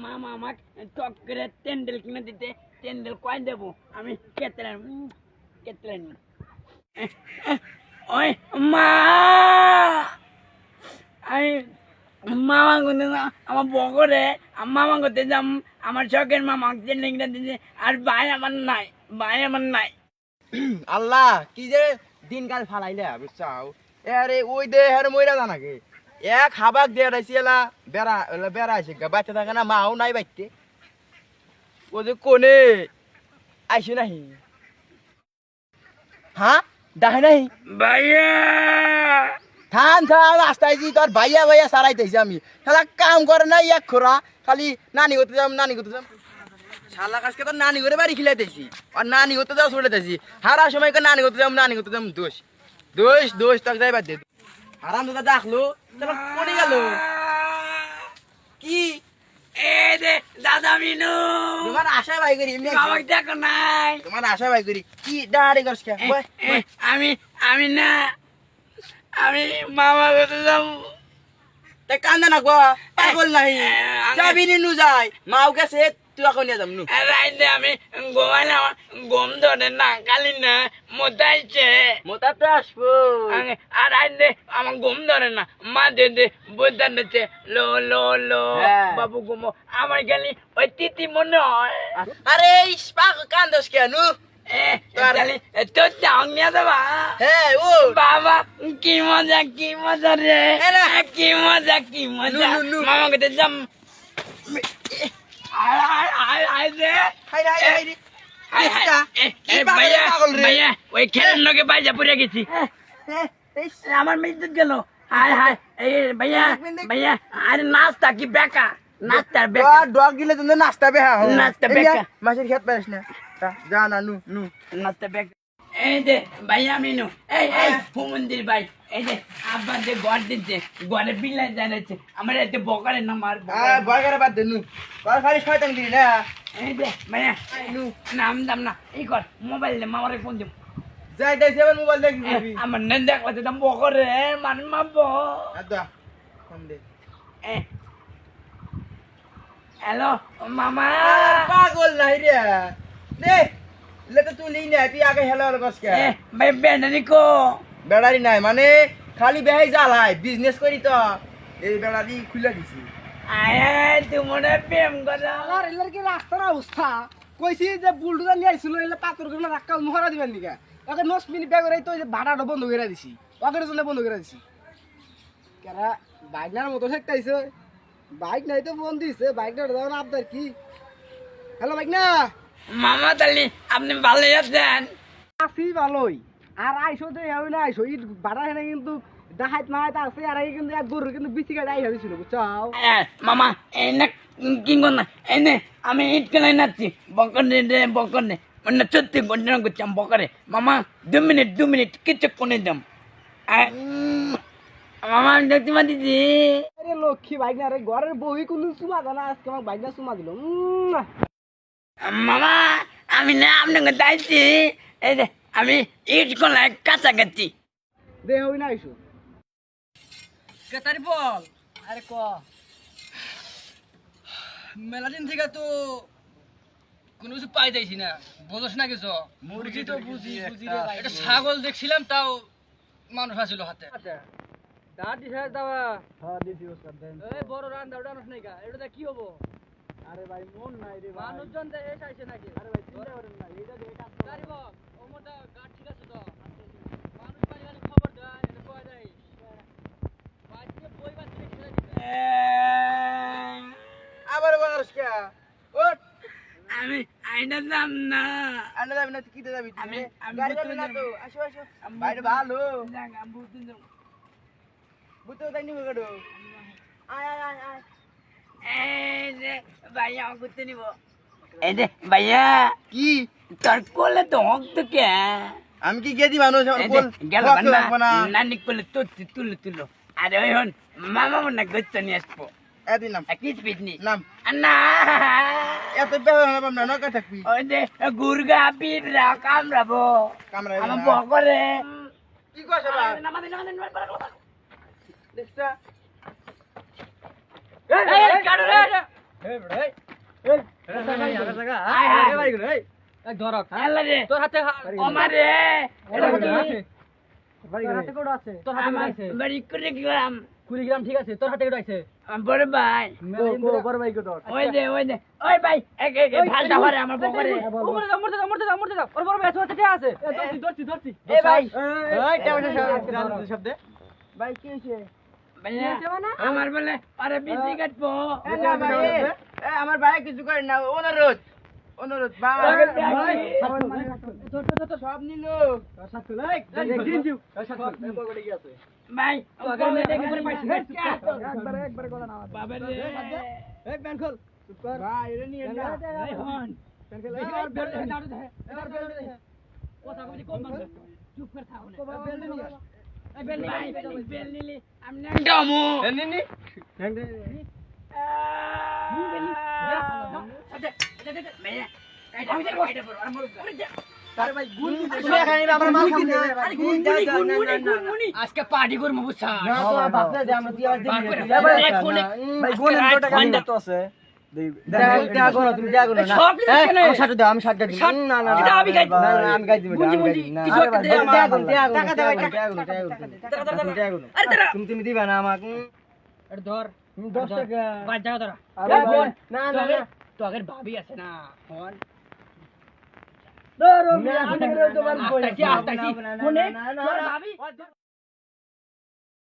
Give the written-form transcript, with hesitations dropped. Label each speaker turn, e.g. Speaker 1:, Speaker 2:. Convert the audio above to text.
Speaker 1: মামা আমাকে টক করে তেন্ডেল কিনে দিতে তেন্ডেল কয় দেবো আমি কেতলেন ওই মা আমি মামা করতে আমার বকরে মামা করতে যাম আমার শখের মামা তেন্ডেল কিনে দিতে আর ভাই আমার নাই
Speaker 2: আল্লাহ কি যে দিনকাল ফালাইলে বুঝছাও আরে ওই দে হারে মইরা জানাকে এক হাবাক দিয়ে রাইছি এলা বেড়া আছে বাচ্চা থাকে না মাও নাই বাইতে ও যে কোনে আইছে নাহি হ্যাঁ দেখে নাহি
Speaker 1: ভাইয়া
Speaker 2: থাম রাস্তায় যে তোর ভাইয়া সারাইতেছি আমি শালা কাম করে না এক খোরা খালি নানি করতে যাম শালা কাজকে তোর নানি করে বাড়ি খিলাইতেছি আর নানি করতে যাও ছুটাইতেছি হারা সময় নানি করতে যাম দোষ তাকে যাইবার দে আরাম দাদা ডাকলো তাহলে পড়ে গেল কি
Speaker 1: এ দে দাদা মিনু
Speaker 2: তোমার আশা ভাই করি
Speaker 1: আমাকে দেখো নাই
Speaker 2: তোমার আশা ভাই করি কি দাঁড়ি করছ কে
Speaker 1: আমি না আমি মামা কাছে যাব
Speaker 2: তাই কান্দা না গো পাগল নাই যাবি নু যাই মাও গেছে তুই এখন নিয়ে যাম নু
Speaker 1: রাইতে আমি ঘুমাইলে আমার ঘুম ধরে না কালি না মোতাইছে
Speaker 2: মোতা তো আসবো
Speaker 1: আর রাইতে আমার ঘুম ধরে না মা দে বোঝা দিচ্ছে লো লো লো বাবু ঘুমো আমার খালি ওই তিতি মনে হয়
Speaker 2: আরে পাগল কান্দস কেন
Speaker 1: তোর চাং নিয়ে যাবা
Speaker 2: হ্যাঁ ও
Speaker 1: বাবা কি মজা রে কি মজা মামা কেটে যাম ভাইয়া ওই খেলার লোকে বাইজা পড়ে গেছি আমার মেয়ে গেল হায় হায় ভাইয়া আরে নাস্তা কি বেকা নাস্তার বেকা
Speaker 2: ডগ গিলে তুমি নাস্তা বেহা
Speaker 1: নাস্তা বেকা
Speaker 2: মাছের খেত পারিস না যা না নু
Speaker 1: নাস্তা বেকা এই যে ভাইয়া মিনু এই হুমন্দির ভাই এই যে আব্বা যে ঘর দিচ্ছে ঘরে বিলাই জানাচ্ছে আমার এতে বকারে না মার
Speaker 2: বকারে বাদ দে নু খালি শয়তান দিই না
Speaker 1: এই যে ভাইয়া নু নাম দাম না এই কর মোবাইল দে মামারে ফোন দে
Speaker 2: যাই দেখ সেভেন মোবাইল দেখবি
Speaker 1: আমার নেন দেখো দাম বকরে মান মারবো
Speaker 2: আদা ফোন দে
Speaker 1: হ্যালো মামা
Speaker 2: পাগল নাই রে দে লেতে তুই নেই না তুই আগে হেলো কস কে
Speaker 1: ভাই বেড়ানি কো
Speaker 2: বেড়ারি নাই মানে খালি বেহাই জ্বালাই বিজনেস করি তো এই বেড়ারি খুলে দিছি
Speaker 1: আয় তুমি প্রেম করো
Speaker 3: আর এলার কি রাস্তার অবস্থা কইছি যে বুলডোজার নিয়ে আইছিল এলে পাথর গুলো রাক্কা মুহরা দিবেন নিকা ওকে 9 মিনিট ব্যাগ রাই তো যে ভাড়াটা বন্ধ করে দিছি ওকের জন্য বন্ধ করে দিছি কেরা বাইক নার মতো ঠেকতাইছে বাইক নাই তো ফোন দিছে বাইক না দাও না আপনার কি হ্যালো বাইক না
Speaker 1: মামা তালি আপনি ভালো আছেন
Speaker 3: আছি ভালোই আর আইসো তো হই না আইসো ইট ভাড়া হেনে কিন্তু দাহাত মাহাত আছে আর এই কিন্তু এক গরু কিন্তু বিচি গাড়ি আই হইছিল বুঝছাও
Speaker 1: মামা এনে কি না এনে আমি ইট কেলাই নাচ্ছি বকরে মানে সত্যি গন্ডনা করছি বকরে মামা 2 মিনিট কিছু কোনে দাম মামা দেখতে পাচ্ছি
Speaker 3: আরে লক্ষ্মী বাইক না রে ঘরের বউই কোন চুমা দানা আজকে আমার বাইক না চুমা দিল
Speaker 1: মামা আমি না আপনাকে চাইছি এই যে আমি ইট কলাই কাছাকাছি
Speaker 3: দে হই না আইসো
Speaker 4: কেতারি বল
Speaker 3: আরে ক
Speaker 4: মেলা দিন থেকে তো কোনো কিছু পাই যাইছি না বোঝস না কিছু
Speaker 3: মুরগি তো বুঝি রে ভাই
Speaker 4: এটা ছাগল দেখছিলাম তাও মানুষ আছিল হাতে দাঁত দিছে দাবা
Speaker 3: হ্যাঁ দিদি ওস্তাদ দেন
Speaker 4: এই বড় রান্দা উড়ানোস নাই গা এটা কি হবো
Speaker 3: আরে ভাই মন নাই রে ভাই
Speaker 4: মানুষজন এসে আইছে নাকি
Speaker 3: আরে ভাই চিন্তা করেন না এইটা যে এটা
Speaker 4: গাড়ি বল ওমরটা গাড় ঠিক আছে তো মানুষ পাই খালি খবর দেয় এটা কয় দেয় বাচ্চা বই বাচ্চা খেলে দিতে
Speaker 2: আবার বলস কে ওট
Speaker 1: আমি আইনা যাম না
Speaker 2: আন্না যাবি না কি দে যাবি
Speaker 1: আমি
Speaker 2: গাড়ি যাবি না তো আসো বাইরে ভালো বুতো তাই নিব গড়ো আয়
Speaker 1: এই যে ভাইয়া ঘুরতে নিব এই যে ভাইয়া
Speaker 2: কি
Speaker 1: তোর কোলে তো হক কে
Speaker 2: আমি কি গেদি মানুষ বল
Speaker 1: গেল না নানি কোলে তুলো আরে ওই হন মামা মনে ঘুরতে নিয়ে আসবো
Speaker 2: এদি নাম
Speaker 1: কিস পিটনি
Speaker 2: নাম
Speaker 1: না
Speaker 2: এত বেলা নাম না নকা থাকবি
Speaker 1: ওই যে গুরগা পিটরা কামড়াবো
Speaker 2: কামরা
Speaker 1: আমার বকরে
Speaker 2: কি কইছ বা
Speaker 1: নামাদি
Speaker 2: দেখছা
Speaker 1: এই কাটো রে
Speaker 4: এক ধরক
Speaker 1: আল্লাহ রে
Speaker 4: তোর হাতে
Speaker 1: আমারে এটা কি
Speaker 4: তোর হাতে কোড আছে তোর হাতে কোড আছে
Speaker 1: বাড়ি কুড়িগ্রাম
Speaker 4: কুড়িগ্রাম ঠিক আছে তোর হাতে কোড আছে
Speaker 1: বড় ভাই
Speaker 3: বড় ভাই কত
Speaker 1: ওই দে ওই ভাই এক ফালটা হরে আমার পকেটে
Speaker 4: মরতে যাও ওর বড় ব্যাচ হাতে আছে ধরছি
Speaker 1: এ ভাই
Speaker 2: এই টাকা শব্দে
Speaker 3: ভাই কি হইছে
Speaker 1: ভাইয়া আমার বলে আরে বিজি কাটবো
Speaker 2: না ভাই আমার ভাই কিছু করে না অনুরোধ ভাই সব নিল
Speaker 1: ভাই
Speaker 3: একবারে গলা না
Speaker 1: বাবা রে
Speaker 3: এই প্যান খোল ভাই এটা নিয়ে না
Speaker 1: এই হন
Speaker 3: প্যান খোল
Speaker 1: কথা কবি কম বল চুপ করে থাও না এই বেল ভাই বেল নিলি আমি নামু
Speaker 2: নিনি
Speaker 1: ভাইয়া আমি তো কইতে পারবো আমার
Speaker 3: আরে ভাই গুণ
Speaker 2: তুমি এখানে আমার মাল খাম না
Speaker 1: আরে গুনগুনি আজকে পার্টি করব বুঝছা
Speaker 2: না তো বাপরে দে আমরা তুই আর দিবি
Speaker 1: ভাই গুণ
Speaker 2: টাকা তো আছে দেয়া করো তুমি দেয়া করো না
Speaker 1: সব কিছু কেন?
Speaker 2: আমি 60 দাও আমি 60 দিই না না
Speaker 1: এটা আমি গাই
Speaker 2: না না আমি গাই দিবি
Speaker 1: গুনজি,
Speaker 2: আমি গাই
Speaker 1: গুনজি,
Speaker 2: দিবি না
Speaker 1: কিছু একটা দে আমার।
Speaker 2: টাকা দাও টাকা তুমি দিবা না আমাকে
Speaker 1: আরে ধর
Speaker 3: 10 টাকা
Speaker 1: বাদ যাও তোরা
Speaker 3: না না না
Speaker 1: তো আগের ভাবি আছে না হন
Speaker 3: ধরো মিয়া তোমার
Speaker 1: আস্তাছি কোনে
Speaker 2: না, না,
Speaker 1: তোর
Speaker 2: না।
Speaker 1: ভাবি